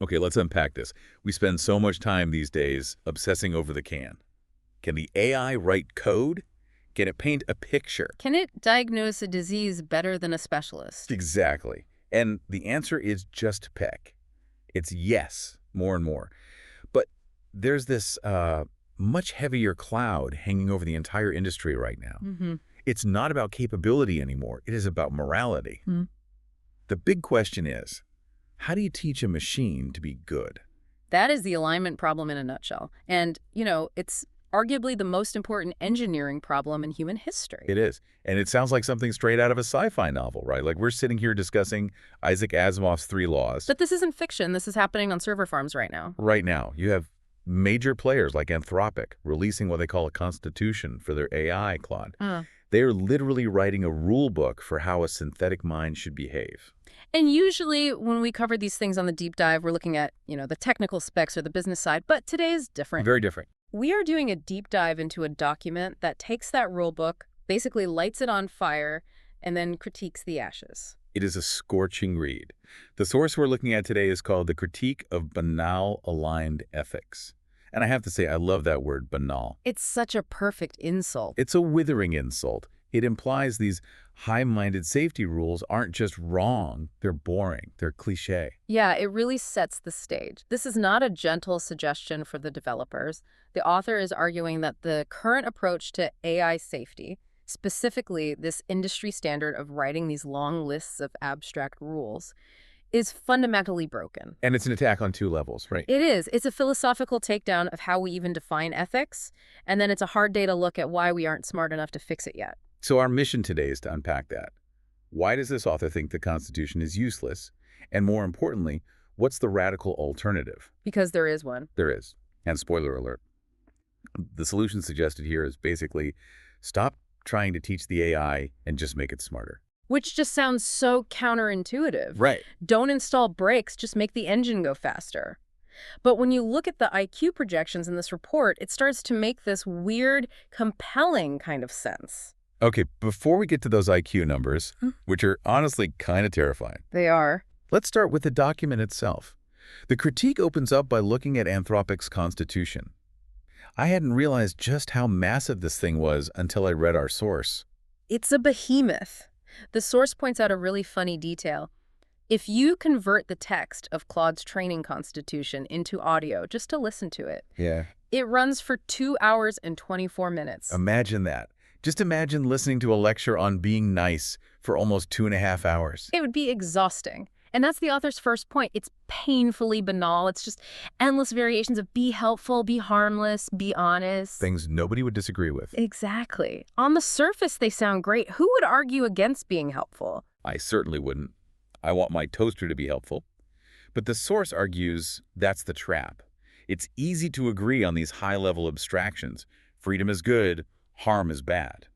Okay, let's unpack this. We spend so much time these days obsessing over the can. Can the AI write code? Can it paint a picture? Can it diagnose a disease better than a specialist? Exactly. And the answer is just peck. It's yes, more and more. But there's this much heavier cloud hanging over the entire industry right now. Mm-hmm. It's not about capability anymore. It is about morality. The big question is, how do you teach a machine to be good? That is the alignment problem in a nutshell. And, it's arguably the most important engineering problem in human history. It is. And it sounds like something straight out of a sci-fi novel, right? Like we're sitting here discussing Isaac Asimov's 3 laws. But this isn't fiction. This is happening on server farms right now. Right now, you have major players like Anthropic releasing what they call a constitution for their AI, Claude. They are literally writing a rule book for how a synthetic mind should behave. And usually when we cover these things on the deep dive, we're looking at, the technical specs or the business side. But today is different. Very different. We are doing a deep dive into a document that takes that rule book, basically lights it on fire, and then critiques the ashes. It is a scorching read. The source we're looking at today is called The Critique of Banal Aligned Ethics. And I have to say, I love that word, banal. It's such a perfect insult. It's a withering insult. It implies these high-minded safety rules aren't just wrong, they're boring, they're cliché. Yeah, it really sets the stage. This is not a gentle suggestion for the developers. The author is arguing that the current approach to AI safety, specifically this industry standard of writing these long lists of abstract rules, is fundamentally broken. And it's an attack on 2 levels, right? It is. It's a philosophical takedown of how we even define ethics, and then it's a hard day to look at why we aren't smart enough to fix it yet. So our mission today is to unpack that. Why does this author think the Constitution is useless? And more importantly, what's the radical alternative? Because there is one. There is. And spoiler alert. The solution suggested here is basically stop trying to teach the AI and just make it smarter. Which just sounds so counterintuitive. Right. Don't install brakes, just make the engine go faster. But when you look at the IQ projections in this report, it starts to make this weird, compelling kind of sense. Okay, before we get to those IQ numbers, which are honestly kind of terrifying, They are. let's start with the document itself. The critique opens up by looking at Anthropic's constitution. I hadn't realized just how massive this thing was until I read our source. It's a behemoth. The source points out a really funny detail. If you convert the text of Claude's training constitution into audio just to listen to it, Yeah. it runs for 2 hours and 24 minutes. Imagine that. Just imagine listening to a lecture on being nice for almost 2.5 hours. It would be exhausting. And that's the author's first point. It's painfully banal. It's just endless variations of be helpful, be harmless, be honest. Things nobody would disagree with. Exactly. On the surface, they sound great. Who would argue against being helpful? I certainly wouldn't. I want my toaster to be helpful. But the source argues that's the trap. It's easy to agree on these high-level abstractions. Freedom is good, harm is bad.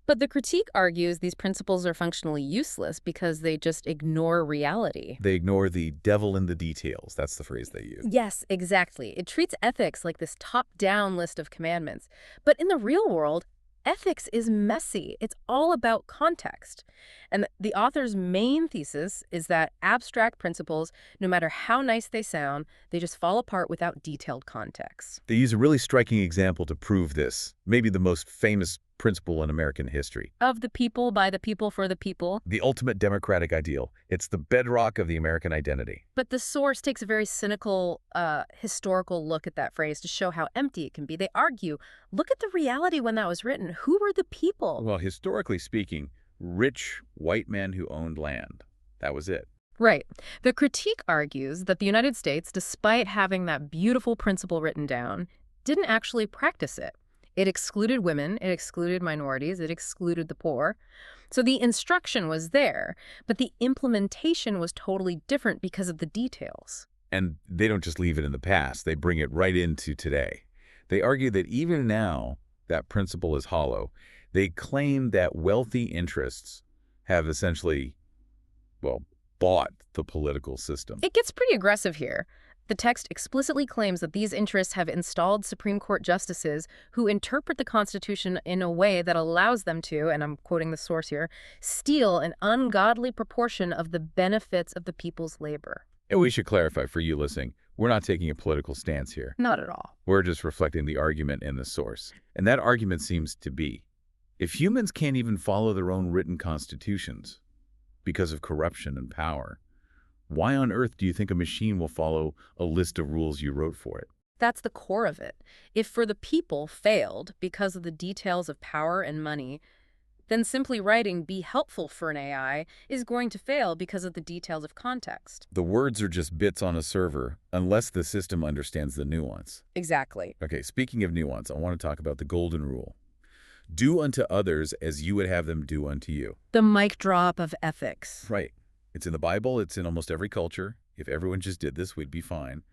But the critique argues these principles are functionally useless because they just ignore reality. They ignore the devil in the details. That's the phrase they use. Yes, exactly. It treats ethics like this top-down list of commandments. But in the real world, ethics is messy. It's all about context. And the author's main thesis is that abstract principles, no matter how nice they sound, they just fall apart without detailed context. They use a really striking example to prove this, maybe the most famous principle in American history. Of the people, by the people, for the people. The ultimate democratic ideal. It's the bedrock of the American identity. But the source takes a very cynical, historical look at that phrase to show how empty it can be. They argue, look at the reality when that was written. Who were the people? Well, historically speaking, rich white men who owned land. That was it. Right. The critique argues that the United States, despite having that beautiful principle written down, didn't actually practice it. It excluded women, it excluded minorities, it excluded the poor. So the instruction was there, but the implementation was totally different because of the details. And they don't just leave it in the past, they bring it right into today. They argue that even now, that principle is hollow. They claim that wealthy interests have essentially, well, bought the political system. It gets pretty aggressive here. The text explicitly claims that these interests have installed Supreme Court justices who interpret the Constitution in a way that allows them to, and I'm quoting the source here, steal an ungodly proportion of the benefits of the people's labor. And we should clarify for you listening, we're not taking a political stance here. Not at all. We're just reflecting the argument in the source. And that argument seems to be, if humans can't even follow their own written constitutions because of corruption and power, why on earth do you think a machine will follow a list of rules you wrote for it? That's the core of it. If for the people failed because of the details of power and money, then simply writing "be helpful" for an AI is going to fail because of the details of context. The words are just bits on a server, unless the system understands the nuance. Exactly. Okay, speaking of nuance, I want to talk about the golden rule. Do unto others as you would have them do unto you. The mic drop of ethics. Right. It's in the Bible. It's in almost every culture. If everyone just did this, we'd be fine.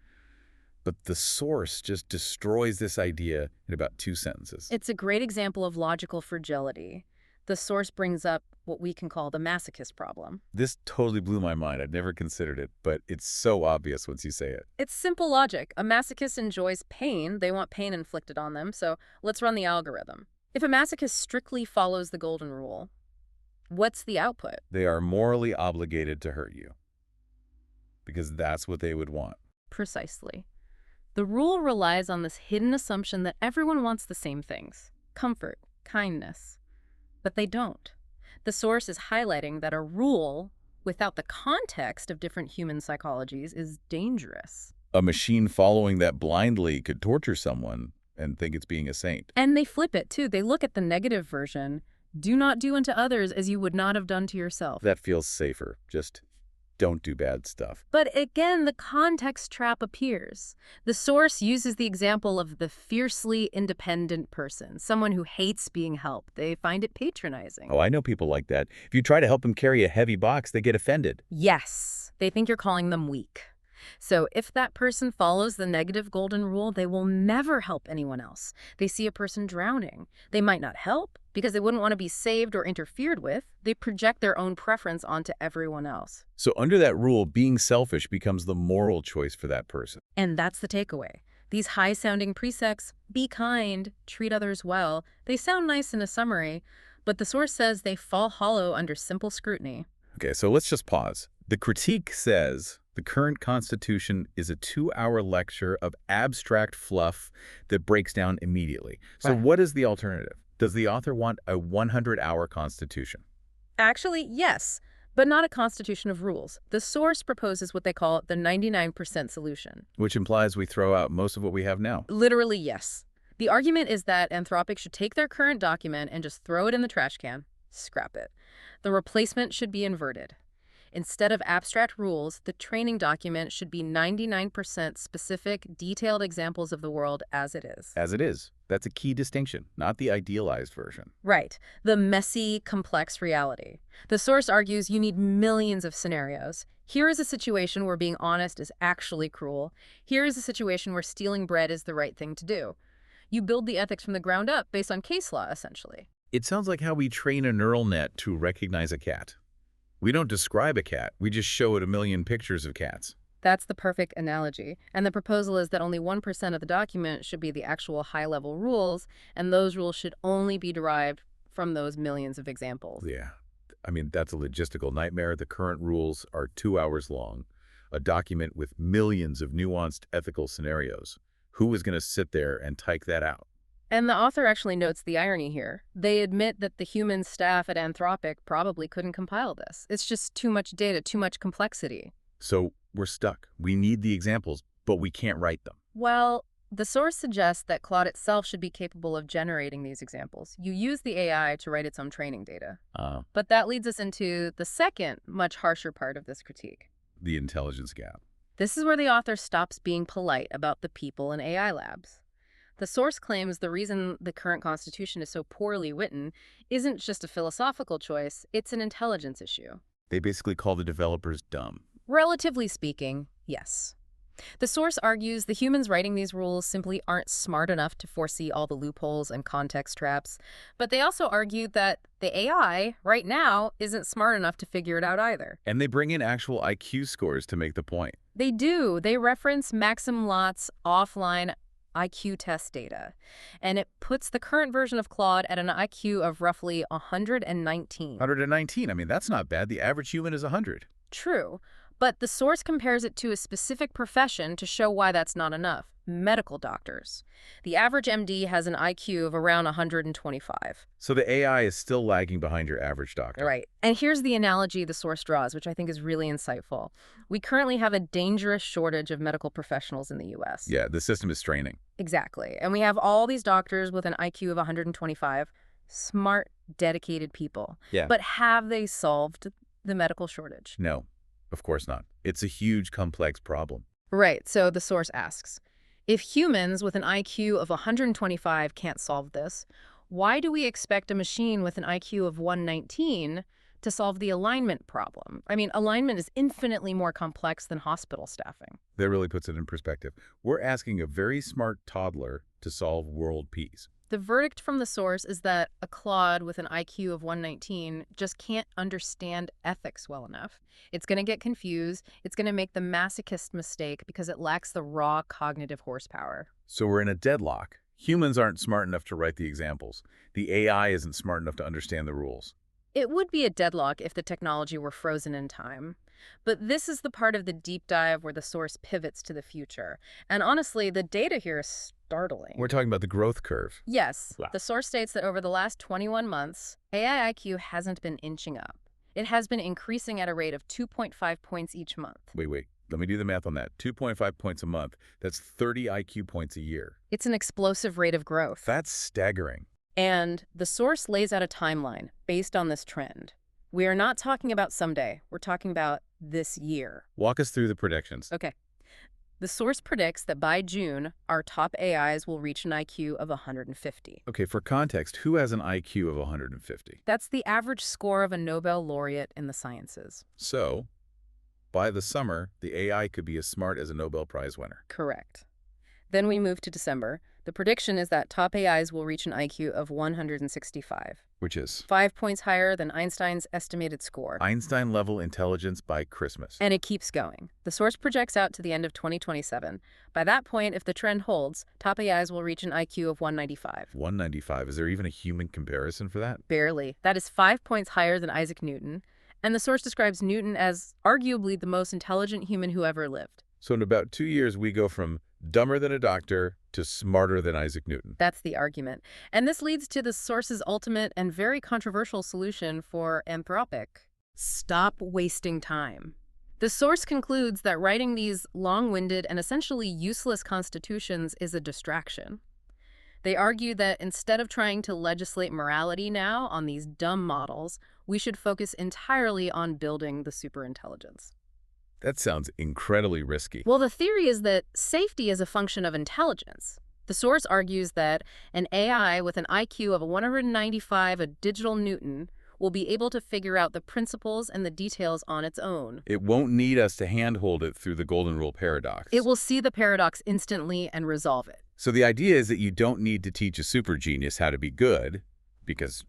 But the source just destroys this idea in about 2 sentences. It's a great example of logical fragility. The source brings up what we can call the masochist problem. This totally blew my mind. I'd never considered it, but it's so obvious once you say it. It's simple logic. A masochist enjoys pain. They want pain inflicted on them, so let's run the algorithm. If a masochist strictly follows the golden rule, what's the output? They are morally obligated to hurt you because that's what they would want. Precisely. The rule relies on this hidden assumption that everyone wants the same things: comfort, kindness. But they don't. The source is highlighting that a rule without the context of different human psychologies is dangerous. A machine following that blindly could torture someone and think it's being a saint. And they flip it, too. They look at the negative version. Do not do unto others as you would not have done to yourself. That feels safer. Just don't do bad stuff. But again, the context trap appears. The source uses the example of the fiercely independent person, someone who hates being helped. They find it patronizing. Oh, I know people like that. If you try to help them carry a heavy box, they get offended. Yes, they think you're calling them weak. So if that person follows the negative golden rule, they will never help anyone else. They see a person drowning. They might not help because they wouldn't want to be saved or interfered with. They project their own preference onto everyone else. So under that rule, being selfish becomes the moral choice for that person. And that's the takeaway. These high-sounding precepts, be kind, treat others well, they sound nice in a summary, but the source says they fall hollow under simple scrutiny. Okay, so let's just pause. The critique says the current Constitution is a 2-hour lecture of abstract fluff that breaks down immediately. So Right. What is the alternative? Does the author want a 100-hour Constitution? Actually, yes, but not a constitution of rules. The source proposes what they call the 99% solution. Which implies we throw out most of what we have now. Literally, yes. The argument is that Anthropic should take their current document and just throw it in the trash can, scrap it. The replacement should be inverted. Instead of abstract rules, the training document should be 99% specific, detailed examples of the world as it is. As it is. That's a key distinction, not the idealized version. Right. The messy, complex reality. The source argues you need millions of scenarios. Here is a situation where being honest is actually cruel. Here is a situation where stealing bread is the right thing to do. You build the ethics from the ground up based on case law, essentially. It sounds like how we train a neural net to recognize a cat. We don't describe a cat, we just show it a million pictures of cats. That's the perfect analogy. And the proposal is that only 1% of the document should be the actual high-level rules, and those rules should only be derived from those millions of examples. Yeah, I mean, that's a logistical nightmare. The current rules are 2 hours long, a document with millions of nuanced ethical scenarios. Who is going to sit there and type that out? And the author actually notes the irony here. They admit that the human staff at Anthropic probably couldn't compile this. It's just too much data, too much complexity. So we're stuck. We need the examples, but we can't write them. Well, the source suggests that Claude itself should be capable of generating these examples. You use the AI to write its own training data. But that leads us into the second, much harsher part of this critique. The intelligence gap. This is where the author stops being polite about the people in AI labs. The source claims the reason the current Constitution is so poorly written isn't just a philosophical choice, it's an intelligence issue. They basically call the developers dumb. Relatively speaking, yes. The source argues the humans writing these rules simply aren't smart enough to foresee all the loopholes and context traps, but they also argue that the AI, right now, isn't smart enough to figure it out either. And they bring in actual IQ scores to make the point. They do. They reference Maxim Lott's offline IQ test data, and it puts the current version of Claude at an IQ of roughly 119. 119, I mean, that's not bad. The average human is 100. True, But the source compares it to a specific profession to show why that's not enough: medical doctors. The average MD has an IQ of around 125. So the AI is still lagging behind your average doctor. Right. And here's the analogy the source draws, which I think is really insightful. We currently have a dangerous shortage of medical professionals in the U.S. Yeah, the system is straining. Exactly. And we have all these doctors with an IQ of 125, smart, dedicated people. Yeah. But have they solved the medical shortage? No, of course not. It's a huge, complex problem. Right. So the source asks, if humans with an IQ of 125 can't solve this, why do we expect a machine with an IQ of 119 to solve the alignment problem? I mean, alignment is infinitely more complex than hospital staffing. That really puts it in perspective. We're asking a very smart toddler to solve world peace. The verdict from the source is that a Claude with an IQ of 119 just can't understand ethics well enough. It's going to get confused. It's going to make the masochist mistake because it lacks the raw cognitive horsepower. So we're in a deadlock. Humans aren't smart enough to write the examples. The AI isn't smart enough to understand the rules. It would be a deadlock if the technology were frozen in time. But this is the part of the deep dive where the source pivots to the future. And honestly, the data here is startling. We're talking about the growth curve. Yes, Wow. the source states that over the last 21 months, AI IQ hasn't been inching up. It has been increasing at a rate of 2.5 points each month. Wait. Let me do the math on that. 2.5 points a month. That's 30 IQ points a year. It's an explosive rate of growth. That's staggering. And the source lays out a timeline based on this trend. We are not talking about someday. We're talking about this year. Walk us through the predictions. Okay. The source predicts that by June, our top AIs will reach an IQ of 150. Okay, for context, who has an IQ of 150? That's the average score of a Nobel laureate in the sciences. So, by the summer, the AI could be as smart as a Nobel Prize winner. Correct. Then we move to December. The prediction is that top AIs will reach an IQ of 165, Which is 5 points higher than Einstein's estimated score. Einstein-level intelligence by Christmas. And it keeps going. The source projects out to the end of 2027. By that point, if the trend holds, top AIs will reach an IQ of 195. 195. Is there even a human comparison for that? Barely. That is 5 points higher than Isaac Newton. And the source describes Newton as arguably the most intelligent human who ever lived. So in about 2 years, we go from dumber than a doctor to smarter than Isaac Newton. That's the argument. And this leads to the source's ultimate and very controversial solution for Anthropic: stop wasting time. The source concludes that writing these long-winded and essentially useless constitutions is a distraction. They argue that instead of trying to legislate morality now on these dumb models, we should focus entirely on building the superintelligence. That sounds incredibly risky. Well, the theory is that safety is a function of intelligence. The source argues that an AI with an IQ of 195, a digital Newton, will be able to figure out the principles and the details on its own. It won't need us to handhold it through the golden rule paradox. It will see the paradox instantly and resolve it. So the idea is that you don't need to teach a super genius how to be good, because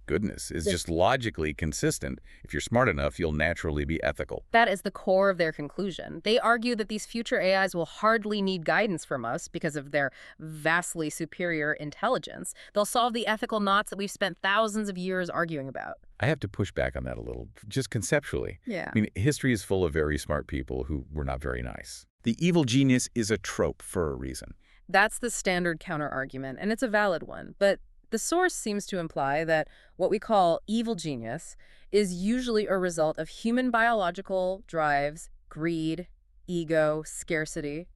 goodness is just logically consistent. If you're smart enough, you'll naturally be ethical. That is the core of their conclusion. They argue that these future AIs will hardly need guidance from us because of their vastly superior intelligence. They'll solve the ethical knots that we've spent thousands of years arguing about. I have to push back on that a little, just conceptually. Yeah. I mean, history is full of very smart people who were not very nice. The evil genius is a trope for a reason. That's the standard counter-argument, and it's a valid one. But the source seems to imply that what we call evil genius is usually a result of human biological drives, greed, ego, scarcity.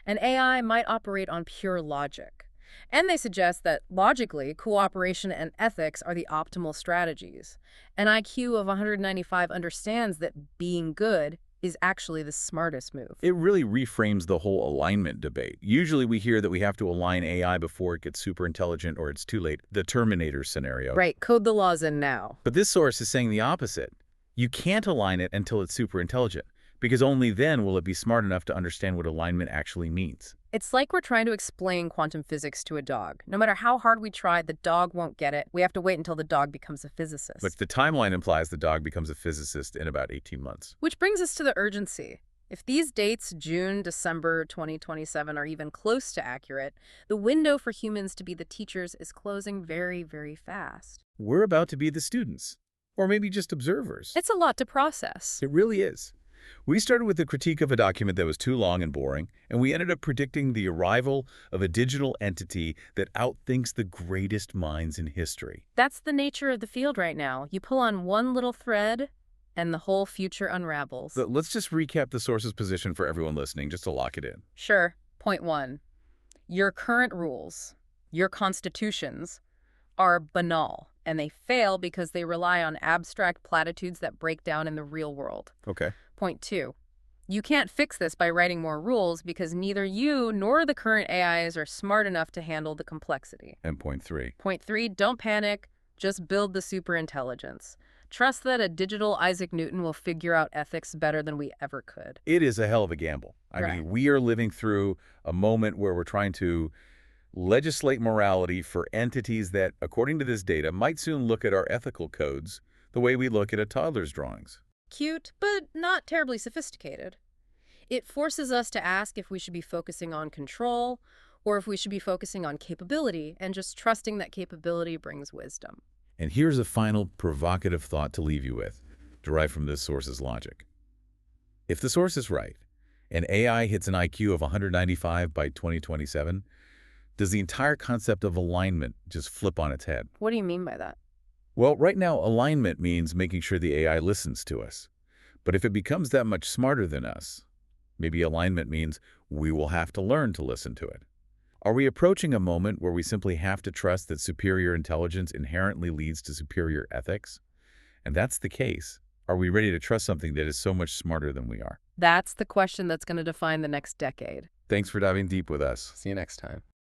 And AI might operate on pure logic. And they suggest that, logically, cooperation and ethics are the optimal strategies. An IQ of 195 understands that being good is actually the smartest move. It really reframes the whole alignment debate. Usually we hear that we have to align AI before it gets super intelligent or it's too late, the Terminator scenario. Right, code the laws in now. But this source is saying the opposite. You can't align it until it's super intelligent, because only then will it be smart enough to understand what alignment actually means. It's like we're trying to explain quantum physics to a dog. No matter how hard we try, the dog won't get it. We have to wait until the dog becomes a physicist. But the timeline implies the dog becomes a physicist in about 18 months. Which brings us to the urgency. If these dates, June, December 2027, are even close to accurate, the window for humans to be the teachers is closing very, very fast. We're about to be the students, or maybe just observers. It's a lot to process. It really is. We started with a critique of a document that was too long and boring, and we ended up predicting the arrival of a digital entity that outthinks the greatest minds in history. That's the nature of the field right now. You pull on one little thread, and the whole future unravels. Let's just recap the source's position for everyone listening, just to lock it in. Sure. Point 1. Your current rules, your constitutions, are banal, and they fail because they rely on abstract platitudes that break down in the real world. Okay. Point 2. You can't fix this by writing more rules because neither you nor the current AIs are smart enough to handle the complexity. And point 3. Point 3, don't panic. Just build the superintelligence. Trust that a digital Isaac Newton will figure out ethics better than we ever could. It is a hell of a gamble. I Right. mean, we are living through a moment where we're trying to legislate morality for entities that, according to this data, might soon look at our ethical codes the way we look at a toddler's drawings. Cute, but not terribly sophisticated. It forces us to ask if we should be focusing on control or if we should be focusing on capability and just trusting that capability brings wisdom. And here's a final provocative thought to leave you with, derived from this source's logic. If the source is right, and AI hits an IQ of 195 by 2027, does the entire concept of alignment just flip on its head? What do you mean by that? Well, right now, alignment means making sure the AI listens to us. But if it becomes that much smarter than us, maybe alignment means we will have to learn to listen to it. Are we approaching a moment where we simply have to trust that superior intelligence inherently leads to superior ethics? And that's the case. Are we ready to trust something that is so much smarter than we are? That's the question that's going to define the next decade. Thanks for diving deep with us. See you next time.